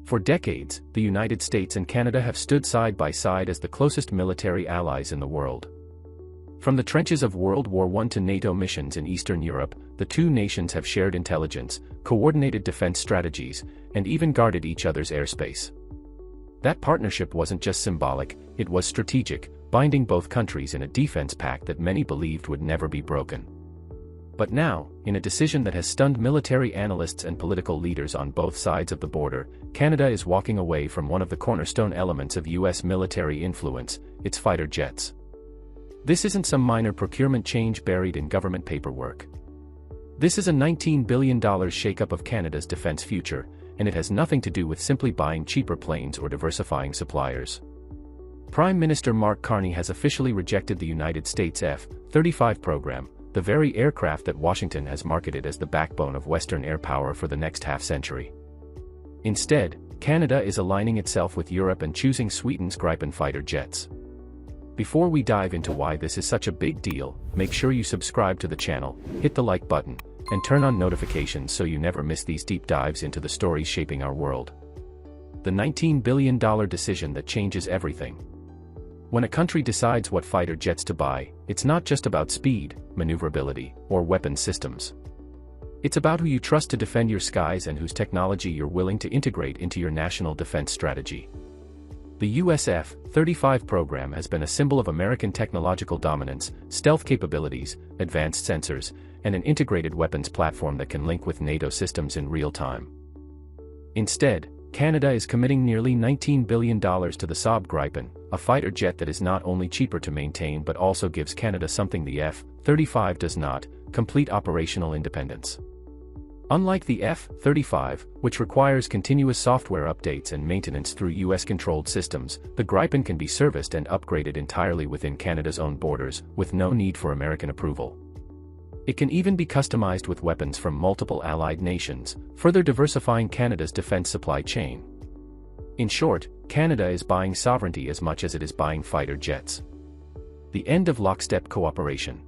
For decades, the United States and Canada have stood side by side as the closest military allies in the world. From the trenches of World War I to NATO missions in Eastern Europe, the two nations have shared intelligence, coordinated defense strategies, and even guarded each other's airspace. That partnership wasn't just symbolic, it was strategic, binding both countries in a defense pact that many believed would never be broken. But now, in a decision that has stunned military analysts and political leaders on both sides of the border, Canada is walking away from one of the cornerstone elements of US military influence, its fighter jets. This isn't some minor procurement change buried in government paperwork. This is a $19 billion shakeup of Canada's defense future, and it has nothing to do with simply buying cheaper planes or diversifying suppliers. Prime Minister Mark Carney has officially rejected the United States F-35 program, the very aircraft that Washington has marketed as the backbone of Western air power for the next half-century. Instead, Canada is aligning itself with Europe and choosing Sweden's Gripen fighter jets. Before we dive into why this is such a big deal, make sure you subscribe to the channel, hit the like button, and turn on notifications so you never miss these deep dives into the stories shaping our world. The $19 billion decision that changes everything. When a country decides what fighter jets to buy, it's not just about speed, maneuverability, or weapons systems. It's about who you trust to defend your skies and whose technology you're willing to integrate into your national defense strategy. The US F-35 program has been a symbol of American technological dominance, stealth capabilities, advanced sensors, and an integrated weapons platform that can link with NATO systems in real time. Instead, Canada is committing nearly $19 billion to the Saab Gripen, a fighter jet that is not only cheaper to maintain but also gives Canada something the F-35 does not: complete operational independence. Unlike the F-35, which requires continuous software updates and maintenance through US-controlled systems, the Gripen can be serviced and upgraded entirely within Canada's own borders, with no need for American approval. It can even be customized with weapons from multiple allied nations, further diversifying Canada's defense supply chain. In short, Canada is buying sovereignty as much as it is buying fighter jets. The end of lockstep cooperation.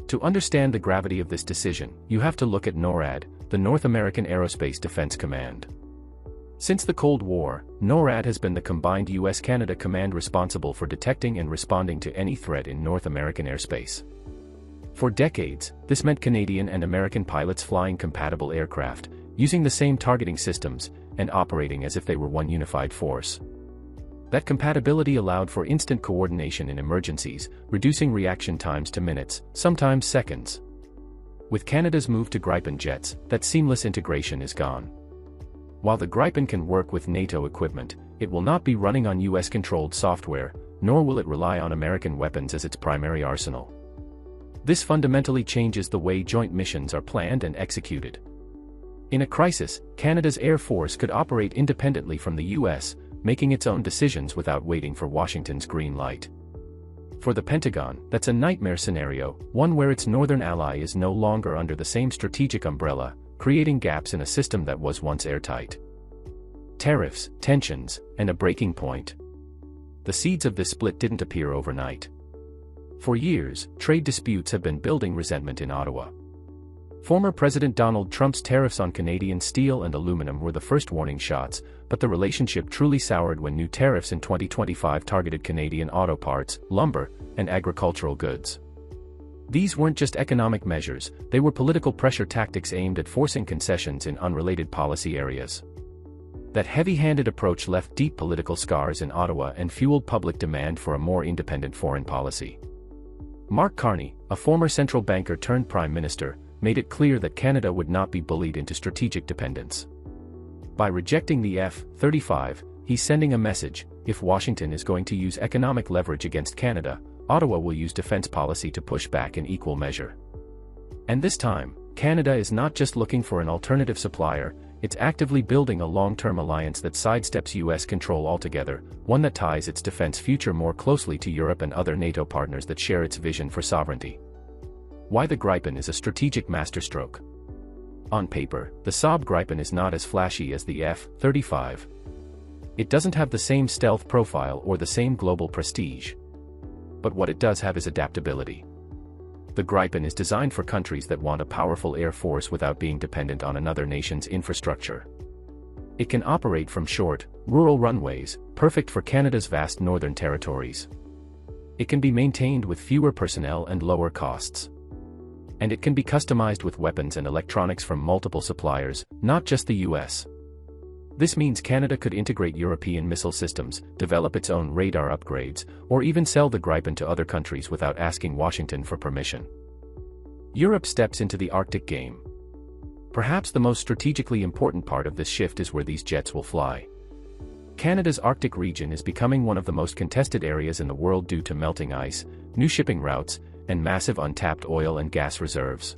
To understand the gravity of this decision, you have to look at NORAD, the North American Aerospace Defense Command. Since the Cold War, NORAD has been the combined US-Canada command responsible for detecting and responding to any threat in North American airspace. For decades, this meant Canadian and American pilots flying compatible aircraft, using the same targeting systems, and operating as if they were one unified force. That compatibility allowed for instant coordination in emergencies, reducing reaction times to minutes, sometimes seconds. With Canada's move to Gripen jets, that seamless integration is gone. While the Gripen can work with NATO equipment, it will not be running on US-controlled software, nor will it rely on American weapons as its primary arsenal. This fundamentally changes the way joint missions are planned and executed. In a crisis, Canada's Air Force could operate independently from the US, making its own decisions without waiting for Washington's green light. For the Pentagon, that's a nightmare scenario, one where its northern ally is no longer under the same strategic umbrella, creating gaps in a system that was once airtight. Tariffs, tensions, and a breaking point. The seeds of this split didn't appear overnight. For years, trade disputes have been building resentment in Ottawa. Former President Donald Trump's tariffs on Canadian steel and aluminum were the first warning shots, but the relationship truly soured when new tariffs in 2025 targeted Canadian auto parts, lumber, and agricultural goods. These weren't just economic measures, they were political pressure tactics aimed at forcing concessions in unrelated policy areas. That heavy-handed approach left deep political scars in Ottawa and fueled public demand for a more independent foreign policy. Mark Carney, a former central banker turned prime minister, made it clear that Canada would not be bullied into strategic dependence. By rejecting the F-35, he's sending a message: if Washington is going to use economic leverage against Canada, Ottawa will use defense policy to push back in equal measure. And this time, Canada is not just looking for an alternative supplier, it's actively building a long-term alliance that sidesteps US control altogether, one that ties its defense future more closely to Europe and other NATO partners that share its vision for sovereignty. Why the Gripen is a strategic masterstroke. On paper, the Saab Gripen is not as flashy as the F-35. It doesn't have the same stealth profile or the same global prestige. But what it does have is adaptability. The Gripen is designed for countries that want a powerful air force without being dependent on another nation's infrastructure. It can operate from short, rural runways, perfect for Canada's vast northern territories. It can be maintained with fewer personnel and lower costs. And it can be customized with weapons and electronics from multiple suppliers, not just the US. This means Canada could integrate European missile systems, develop its own radar upgrades, or even sell the Gripen to other countries without asking Washington for permission. Europe steps into the Arctic game. Perhaps the most strategically important part of this shift is where these jets will fly. Canada's Arctic region is becoming one of the most contested areas in the world due to melting ice, new shipping routes, and massive untapped oil and gas reserves.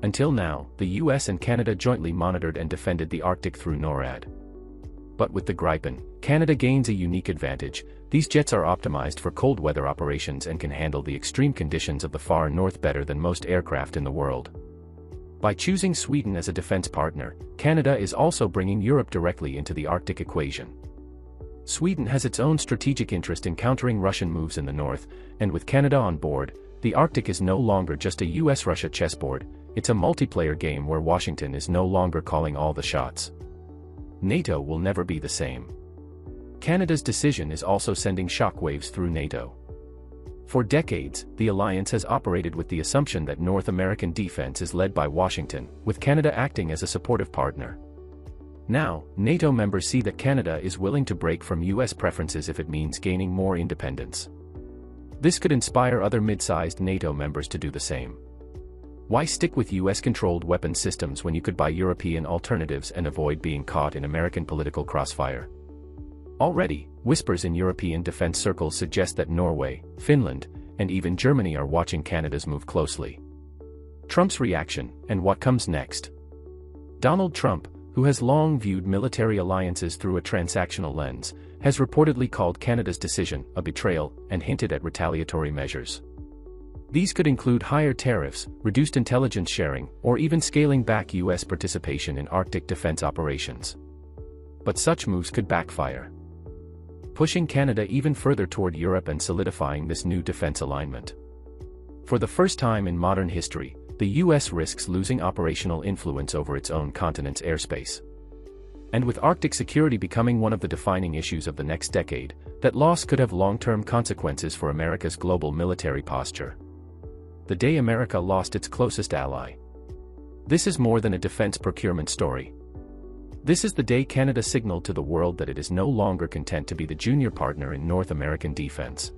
Until now, the US and Canada jointly monitored and defended the Arctic through NORAD. But with the Gripen, Canada gains a unique advantage. These jets are optimized for cold weather operations and can handle the extreme conditions of the far north better than most aircraft in the world. By choosing Sweden as a defense partner, Canada is also bringing Europe directly into the Arctic equation. Sweden has its own strategic interest in countering Russian moves in the north, and with Canada on board, the Arctic is no longer just a US-Russia chessboard, it's a multiplayer game where Washington is no longer calling all the shots. NATO will never be the same. Canada's decision is also sending shockwaves through NATO. For decades, the alliance has operated with the assumption that North American defense is led by Washington, with Canada acting as a supportive partner. Now, NATO members see that Canada is willing to break from US preferences if it means gaining more independence. This could inspire other mid-sized NATO members to do the same. Why stick with US-controlled weapon systems when you could buy European alternatives and avoid being caught in American political crossfire? Already, whispers in European defense circles suggest that Norway, Finland, and even Germany are watching Canada's move closely. Trump's reaction, and what comes next? Donald Trump, who has long viewed military alliances through a transactional lens, has reportedly called Canada's decision a betrayal and hinted at retaliatory measures. These could include higher tariffs, reduced intelligence sharing, or even scaling back US participation in Arctic defense operations. But such moves could backfire, pushing Canada even further toward Europe and solidifying this new defense alignment. For the first time in modern history, the US risks losing operational influence over its own continent's airspace. And with Arctic security becoming one of the defining issues of the next decade, that loss could have long-term consequences for America's global military posture. The day America lost its closest ally. This is more than a defense procurement story. This is the day Canada signaled to the world that it is no longer content to be the junior partner in North American defense.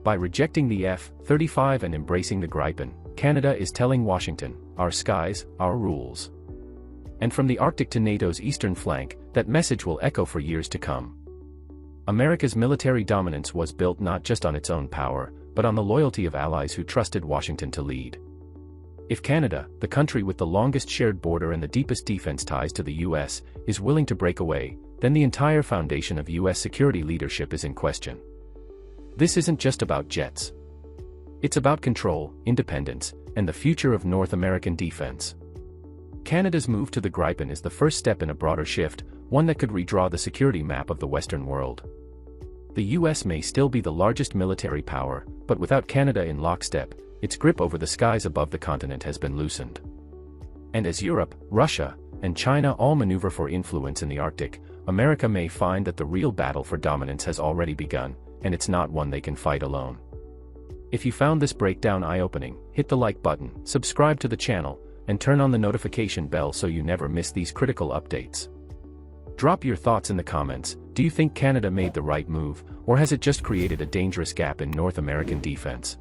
By rejecting the F-35 and embracing the Gripen, Canada is telling Washington, our skies, our rules. And from the Arctic to NATO's eastern flank, that message will echo for years to come. America's military dominance was built not just on its own power, but on the loyalty of allies who trusted Washington to lead. If Canada, the country with the longest shared border and the deepest defense ties to the US, is willing to break away, then the entire foundation of US security leadership is in question. This isn't just about jets. It's about control, independence, and the future of North American defense. Canada's move to the Gripen is the first step in a broader shift, one that could redraw the security map of the Western world. The US may still be the largest military power, but without Canada in lockstep, its grip over the skies above the continent has been loosened. And as Europe, Russia, and China all maneuver for influence in the Arctic, America may find that the real battle for dominance has already begun, and it's not one they can fight alone. If you found this breakdown eye-opening, hit the like button, subscribe to the channel, and turn on the notification bell so you never miss these critical updates. Drop your thoughts in the comments. Do you think Canada made the right move, or has it just created a dangerous gap in North American defense?